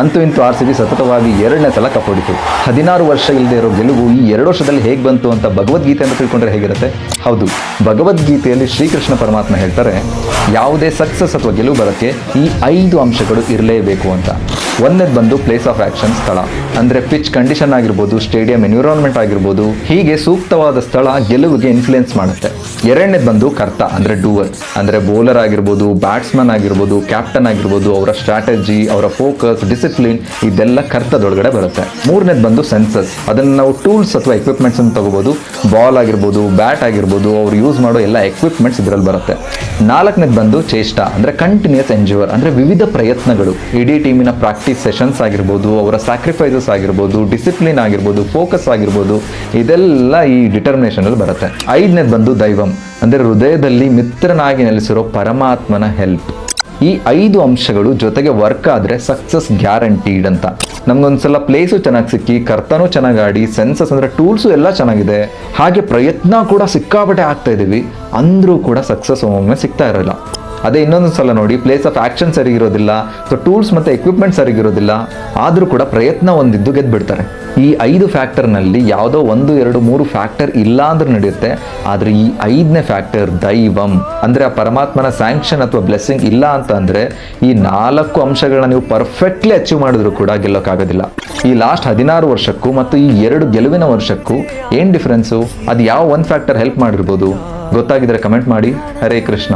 ಅಂತೂ ಇಂತೂ RCB ಸತತವಾಗಿ 2ನೇ ಸಲ ಕಪ್ ಹೊಡಿತು. 16 ವರ್ಷ ಇಲ್ಲದೆ ಇರೋ ಗೆಲುವು ಈ 2 ವರ್ಷದಲ್ಲಿ ಹೇಗೆ ಬಂತು ಅಂತ ಭಗವದ್ಗೀತೆ ಅಂತ ತಿಳ್ಕೊಂಡ್ರೆ ಹೇಗಿರುತ್ತೆ? ಹೌದು, ಭಗವದ್ಗೀತೆಯಲ್ಲಿ ಶ್ರೀಕೃಷ್ಣ ಪರಮಾತ್ಮ ಹೇಳ್ತಾರೆ, ಯಾವುದೇ ಸಕ್ಸಸ್ ಅಥವಾ ಗೆಲುವು ಬರೋಕ್ಕೆ ಈ 5 ಅಂಶಗಳು ಇರಲೇಬೇಕು ಅಂತ. ಒಂದನೇದು ಬಂದು ಪ್ಲೇಸ್ ಆಫ್ ಆಕ್ಷನ್, ಸ್ಥಳ. ಅಂದರೆ ಪಿಚ್ ಕಂಡೀಷನ್ ಆಗಿರ್ಬೋದು, ಸ್ಟೇಡಿಯಂ ಎನ್ವಿರಾನ್ಮೆಂಟ್ ಆಗಿರ್ಬೋದು, ಹೀಗೆ ಸೂಕ್ತವಾದ ಸ್ಥಳ ಗೆಲುವಿಗೆ ಇನ್ಫ್ಲುಯೆನ್ಸ್ ಮಾಡುತ್ತೆ. ಎರಡನೇದು ಬಂದು ಕರ್ತ, ಅಂದರೆ ಡೂವರ್. ಅಂದರೆ ಬೌಲರ್ ಆಗಿರ್ಬೋದು, ಬ್ಯಾಟ್ಸ್ಮನ್ ಆಗಿರ್ಬೋದು, ಕ್ಯಾಪ್ಟನ್ ಆಗಿರ್ಬೋದು, ಅವರ ಸ್ಟ್ರಾಟಜಿ, ಅವರ ಫೋಕಸ್, ಡಿಸಿಪ್ಲಿನ್, ಇದೆಲ್ಲ ಕರ್ತದೊಳಗಡೆ ಬರುತ್ತೆ. ಮೂರನೇದು ಬಂದು ಸೆನ್ಸಸ್. ಅದನ್ನು ನಾವು ಟೂಲ್ಸ್ ಅಥವಾ ಎಕ್ವಿಪ್ಮೆಂಟ್ಸ್ ಅಂತ ತಗೋಬೋದು. ಬಾಲ್ ಆಗಿರ್ಬೋದು, ಬ್ಯಾಟ್ ಆಗಿರ್ಬೋದು, ಅವ್ರು ಯೂಸ್ ಮಾಡೋ ಎಲ್ಲ ಎಕ್ವಿಪ್ಮೆಂಟ್ಸ್ ಇದರಲ್ಲಿ ಬರುತ್ತೆ. ನಾಲ್ಕನೇದು ಬಂದು ಚೇಷ್ಟ, ಅಂದರೆ ಕಂಟಿನ್ಯೂಸ್ ಎಂಜೂರ್, ಅಂದರೆ ವಿವಿಧ ಪ್ರಯತ್ನಗಳು. ಇಡೀ ಟೀಮಿನ ಪ್ರಾಕ್ಟೀಸ್ ಸೆಷನ್ಸ್ ಆಗಿರ್ಬೋದು, ಅವರ ಸ್ಯಾಕ್ರಿಫೈಸಸ್ ಆಗಿರ್ಬೋದು, ಡಿಸಿಪ್ಲಿನ್ ಆಗಿರ್ಬೋದು, ಫೋಕಸ್ ಆಗಿರ್ಬೋದು, ಇದೆಲ್ಲ ಈ ಡಿಟರ್ಮಿನೇಷನ್ ಅಲ್ಲಿ ಬರುತ್ತೆ. ಐದನೇದು ಬಂದು ದೈವಂ, ಅಂದರೆ ಹೃದಯದಲ್ಲಿ ಮಿತ್ರನಾಗಿ ನೆಲೆಸಿರೋ ಪರಮಾತ್ಮನ ಹೆಲ್ಪ್. ಈ 5 ಅಂಶಗಳು ಜೊತೆಗೆ ವರ್ಕ್ ಆದರೆ ಸಕ್ಸಸ್ ಗ್ಯಾರಂಟೀಡ್ ಅಂತ. ನಮ್ಗೊಂದ್ಸಲ ಪ್ಲೇಸು ಚೆನ್ನಾಗಿ ಸಿಕ್ಕಿ, ಕರ್ತನೂ ಚೆನ್ನಾಗಿ ಆಡಿ, ಸೆನ್ಸಸ್ ಅಂದರೆ ಟೂಲ್ಸು ಎಲ್ಲ ಚೆನ್ನಾಗಿದೆ, ಹಾಗೆ ಪ್ರಯತ್ನ ಕೂಡ ಸಿಕ್ಕಾಪಟ್ಟೆ ಆಗ್ತಾ ಇದ್ದೀವಿ ಅಂದರೂ ಕೂಡ ಸಕ್ಸಸ್ ಒಮ್ಮೊಮ್ಮೆ ಸಿಗ್ತಾ ಇರಲ್ಲ. ಅದೇ ಇನ್ನೊಂದು ಸಲ ನೋಡಿ, ಪ್ಲೇಸ್ ಆಫ್ ಆಕ್ಷನ್ ಸರಿಗಿರೋದಿಲ್ಲ, ಸೊ ಟೂಲ್ಸ್ ಮತ್ತು ಎಕ್ವಿಪ್ಮೆಂಟ್ ಸರಿಗಿರೋದಿಲ್ಲ, ಆದರೂ ಕೂಡ ಪ್ರಯತ್ನ ಹೊಂದಿದ್ದು ಗೆದ್ದುಬಿಡ್ತಾರೆ. ಈ 5 ಫ್ಯಾಕ್ಟರ್ನಲ್ಲಿ ಯಾವುದೋ 1, 2, 3 ಫ್ಯಾಕ್ಟರ್ ಇಲ್ಲ ಅಂದ್ರೆ ನಡೆಯುತ್ತೆ. ಆದರೆ ಈ 5ನೇ ಫ್ಯಾಕ್ಟರ್ ದೈವಂ, ಅಂದರೆ ಆ ಪರಮಾತ್ಮನ ಸ್ಯಾಂಕ್ಷನ್ ಅಥವಾ ಬ್ಲೆಸ್ಸಿಂಗ್ ಇಲ್ಲ ಅಂತ ಅಂದರೆ ಈ 4 ಅಂಶಗಳನ್ನ ನೀವು ಪರ್ಫೆಕ್ಟ್ಲಿ ಅಚೀವ್ ಮಾಡಿದ್ರು ಕೂಡ ಗೆಲ್ಲೋಕ್ಕಾಗೋದಿಲ್ಲ. ಈ ಲಾಸ್ಟ್ 16 ವರ್ಷಕ್ಕೂ ಮತ್ತು ಈ 2 ಗೆಲುವಿನ ವರ್ಷಕ್ಕೂ ಏನು ಡಿಫ್ರೆನ್ಸು? ಅದು ಯಾವ 1 ಫ್ಯಾಕ್ಟರ್ ಹೆಲ್ಪ್ ಮಾಡಿರ್ಬೋದು? ಗೊತ್ತಾಗಿದ್ರೆ ಕಮೆಂಟ್ ಮಾಡಿ. ಹರೇ ಕೃಷ್ಣ.